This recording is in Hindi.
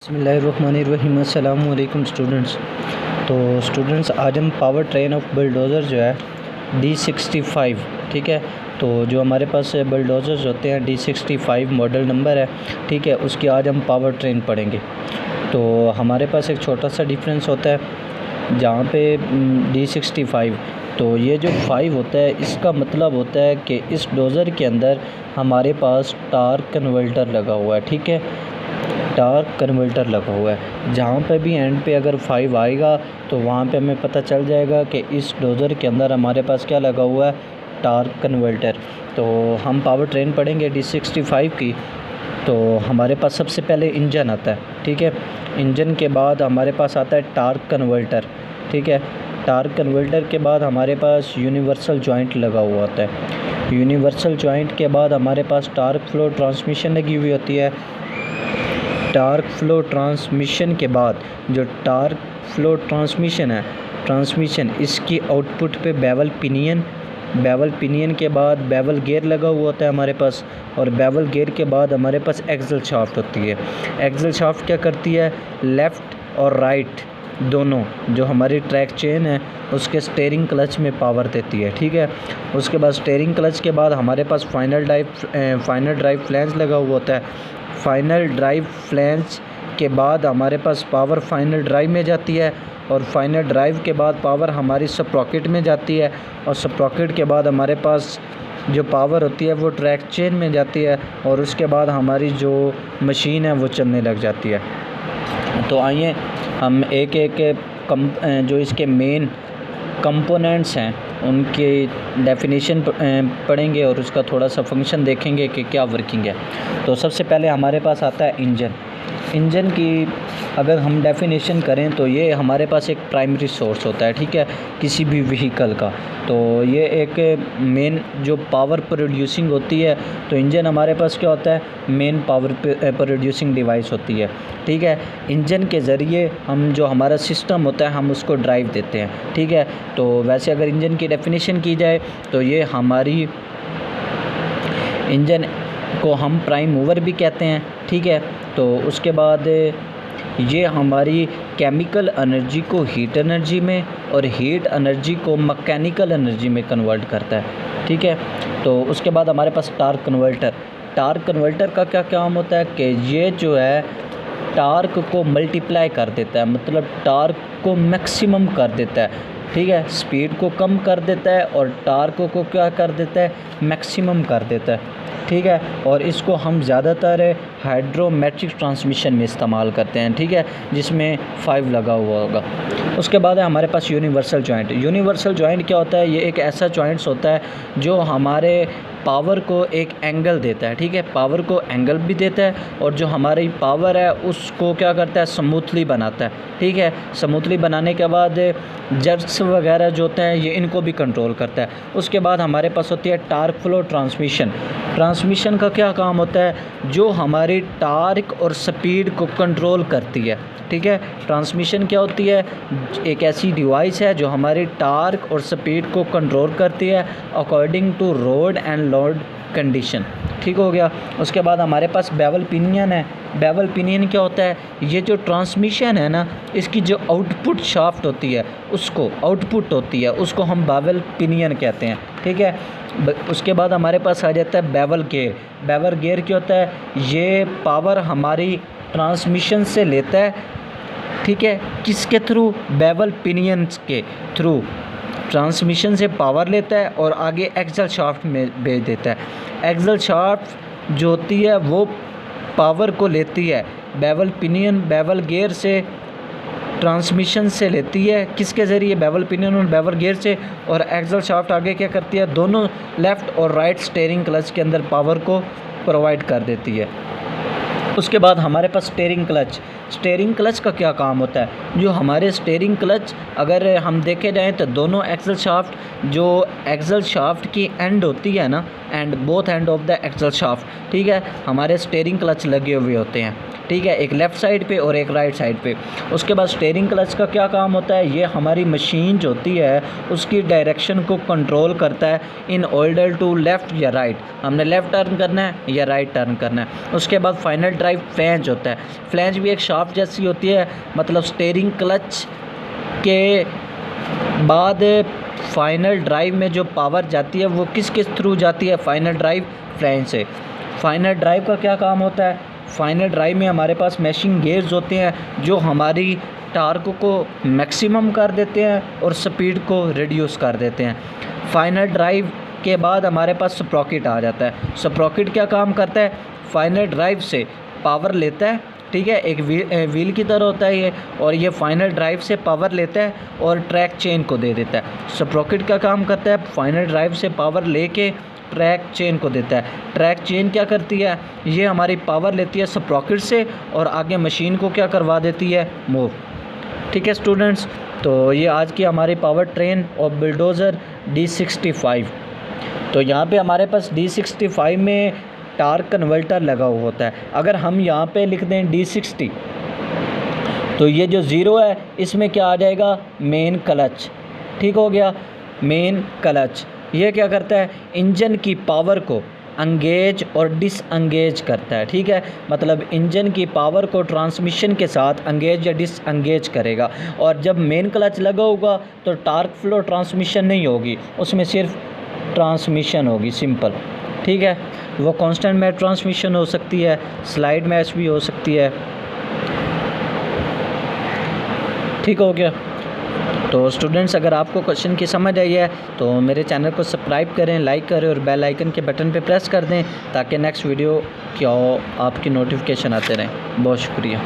बिस्मिल्लाहिर्रहमानिर्रहीम। अस्सलाम वालेकुम स्टूडेंट्स। तो स्टूडेंट्स आज हम पावर ट्रेन ऑफ बुलडोज़र जो है D65, ठीक है, तो जो हमारे पास बुलडोज़र्स होते हैं D65 मॉडल नंबर है, ठीक है, उसकी आज हम पावर ट्रेन पढ़ेंगे। तो हमारे पास एक छोटा सा डिफरेंस होता है जहाँ पे D65, तो ये जो 5 होता है इसका मतलब होता है कि इस डोज़र के अंदर हमारे पास टार्क कन्वर्टर लगा हुआ है, ठीक है, टार्क कन्वर्टर लगा हुआ है। जहाँ पे भी एंड पे अगर 5 आएगा तो वहाँ पे हमें पता चल जाएगा कि इस डोज़र के अंदर हमारे पास क्या लगा हुआ है, टार्क कन्वर्टर। तो हम पावर ट्रेन पढ़ेंगे D65 की। तो हमारे पास सबसे पहले इंजन आता है, ठीक है, इंजन के बाद हमारे पास आता है टार्क कन्वर्टर, ठीक है, टार्क कन्वर्टर के बाद हमारे पास यूनिवर्सल जॉइंट लगा हुआ होता है। यूनिवर्सल जॉइंट के बाद हमारे पास टार्क फ्लो ट्रांसमिशन लगी हुई होती है। टार्क फ्लो ट्रांसमिशन के बाद जो टार्क फ्लो ट्रांसमिशन है, ट्रांसमिशन इसकी आउटपुट पे बेवल पिनियन के बाद बेवल गियर लगा हुआ होता है हमारे पास, और बेवल गियर के बाद हमारे पास एक्सल शाफ्ट होती है। एक्सल शाफ्ट क्या करती है, लेफ़्ट और राइट दोनों जो हमारी ट्रैक चेन है उसके स्टीयरिंग क्लच में पावर देती है, ठीक है। उसके बाद स्टीयरिंग क्लच के बाद हमारे पास फाइनल ड्राइव फ्लैंज लगा हुआ होता है। फाइनल ड्राइव फ्लैंज के बाद हमारे पास पावर फाइनल ड्राइव में जाती है, और फाइनल ड्राइव के बाद पावर हमारी स्प्रॉकेट में जाती है, और स्प्रॉकेट के बाद हमारे पास जो पावर होती है वो ट्रैक चेन में जाती है, और उसके बाद हमारी जो मशीन है वो चलने लग जाती है। तो आइए हम एक जो इसके मेन कंपोनेंट्स हैं उनकी डेफिनेशन पढ़ेंगे और उसका थोड़ा सा फंक्शन देखेंगे कि क्या वर्किंग है। तो सबसे पहले हमारे पास आता है इंजन। इंजन की अगर हम डेफिनेशन करें तो ये हमारे पास एक प्राइमरी सोर्स होता है, ठीक है, किसी भी व्हीकल का। तो ये एक मेन जो पावर प्रोड्यूसिंग होती है, तो इंजन हमारे पास क्या होता है, मेन पावर प्रोड्यूसिंग डिवाइस होती है, ठीक है। इंजन के ज़रिए हम जो हमारा सिस्टम होता है हम उसको ड्राइव देते हैं, ठीक है। तो वैसे अगर इंजन की डेफिनेशन की जाए तो ये हमारी इंजन को हम प्राइम मूवर भी कहते हैं, ठीक है। तो उसके बाद ये हमारी केमिकल एनर्जी को हीट एनर्जी में और हीट एनर्जी को मैकेनिकल एनर्जी में कन्वर्ट करता है, ठीक है। तो उसके बाद हमारे पास टार्क कन्वर्टर का क्या काम होता है कि ये जो है टार्क को मल्टीप्लाई कर देता है, मतलब टार्क को मैक्सिमम कर देता है, ठीक है, स्पीड को कम कर देता है और टार्क को क्या कर देता है, मैक्सिमम कर देता है, ठीक है। और इसको हम ज़्यादातर हाइड्रोमेट्रिक ट्रांसमिशन में इस्तेमाल करते हैं, ठीक है, जिसमें 5 लगा हुआ होगा। उसके बाद है हमारे पास यूनिवर्सल जॉइंट क्या होता है, ये एक ऐसा जॉइंट्स होता है जो हमारे पावर को एक एंगल देता है, ठीक है, पावर को एंगल भी देता है, और जो हमारी पावर है उसको क्या करता है, स्मूथली बनाता है, ठीक है। स्मूथली बनाने के बाद जर्क्स वगैरह जो होते हैं ये इनको भी कंट्रोल करता है। उसके बाद हमारे पास होती है टार्क फ्लो ट्रांसमिशन का क्या काम होता है, जो हमारी टार्क और स्पीड को कंट्रोल करती है, ठीक है। ट्रांसमिशन क्या होती है, एक ऐसी डिवाइस है जो हमारी टार्क और स्पीड को कंट्रोल करती है according to road and load condition, ठीक हो गया। उसके बाद हमारे पास बेवल पिनियन है। बेवल पिनियन क्या होता है, ये जो ट्रांसमिशन है ना, इसकी जो आउटपुट शाफ्ट होती है उसको हम बेवल पिनियन कहते हैं, ठीक है। उसके बाद हमारे पास आ जाता है बेवल गियर क्या होता है, ये पावर हमारी ट्रांसमिशन से लेता है, ठीक है, किसके थ्रू, बेवल पिनियंस के थ्रू ट्रांसमिशन से पावर लेता है और आगे एक्सल शाफ्ट में भेज देता है। एक्सल शाफ्ट जो होती है वो पावर को लेती है बेवल गियर से, ट्रांसमिशन से लेती है, किसके ज़रिए, बेवल पिनियन और बेवल गियर से, और एक्सल शाफ्ट आगे क्या करती है, दोनों लेफ़्ट और राइट स्टीयरिंग क्लच के अंदर पावर को प्रोवाइड कर देती है। उसके बाद हमारे पास स्टीयरिंग क्लच का क्या काम होता है, जो हमारे स्टीयरिंग क्लच अगर हम देखे जाएं तो दोनों एक्सल शाफ्ट की एंड होती है ना, and both end of the axle shaft, ठीक है, हमारे स्टीयरिंग क्लच लगे हुए होते हैं, ठीक है, एक लेफ़्ट साइड पे और एक राइट साइड पे। उसके बाद स्टीयरिंग क्लच का क्या काम होता है, ये हमारी मशीन जो होती है उसकी डायरेक्शन को कंट्रोल करता है इन ऑर्डर टू लेफ़्ट या राइट, हमने लेफ़्ट टर्न करना है या राइट टर्न करना है। उसके बाद फाइनल ड्राइव फ्लैंज होता है। फ्लैंज भी एक शाफ्ट जैसी होती है, मतलब स्टीयरिंग क्लच के बाद फाइनल ड्राइव में जो पावर जाती है वो किस थ्रू जाती है, फाइनल ड्राइव फ्लैंज से। फाइनल ड्राइव का क्या काम होता है, फाइनल ड्राइव में हमारे पास मैशिंग गियर्स होते हैं जो हमारी टार्क को मैक्सिमम कर देते हैं और स्पीड को रिड्यूस कर देते हैं। फाइनल ड्राइव के बाद हमारे पास स्प्रॉकेट आ जाता है। स्प्रॉकेट क्या काम करता है, फाइनल ड्राइव से पावर लेता है, ठीक है, एक व्हील की तरह होता है ये, और ये फाइनल ड्राइव से पावर लेता है और ट्रैक चेन को दे देता है। स्प्रॉकेट का काम करता है, फाइनल ड्राइव से पावर लेके ट्रैक चेन को देता है। ट्रैक चेन क्या करती है, ये हमारी पावर लेती है स्प्रॉकेट से और आगे मशीन को क्या करवा देती है, मूव। ठीक है स्टूडेंट्स, तो ये आज की हमारी पावर ट्रेन और बुलडोज़र D65। तो यहाँ पे हमारे पास D65 में टार्क कन्वर्टर लगा हुआ होता है। अगर हम यहाँ पे लिख दें D60 तो ये जो ज़ीरो है इसमें क्या आ जाएगा, मेन क्लच। ठीक हो गया, मेन क्लच। ये क्या करता है, इंजन की पावर को एंगेज और डिसएंगेज करता है। ठीक है, मतलब इंजन की पावर को ट्रांसमिशन के साथ एंगेज या डिसएंगेज करेगा। और जब मेन क्लच लगा होगा तो टार्क फ्लो ट्रांसमिशन नहीं होगी, उसमें सिर्फ ट्रांसमिशन होगी, सिंपल। ठीक है, वो कांस्टेंट में ट्रांसमिशन हो सकती है, स्लाइड मैच भी हो सकती है। ठीक हो गया। तो स्टूडेंट्स, अगर आपको क्वेश्चन की समझ आई है तो मेरे चैनल को सब्सक्राइब करें, लाइक करें और बेल आइकन के बटन पे प्रेस कर दें ताकि नेक्स्ट वीडियो की आपकी नोटिफिकेशन आते रहें। बहुत शुक्रिया।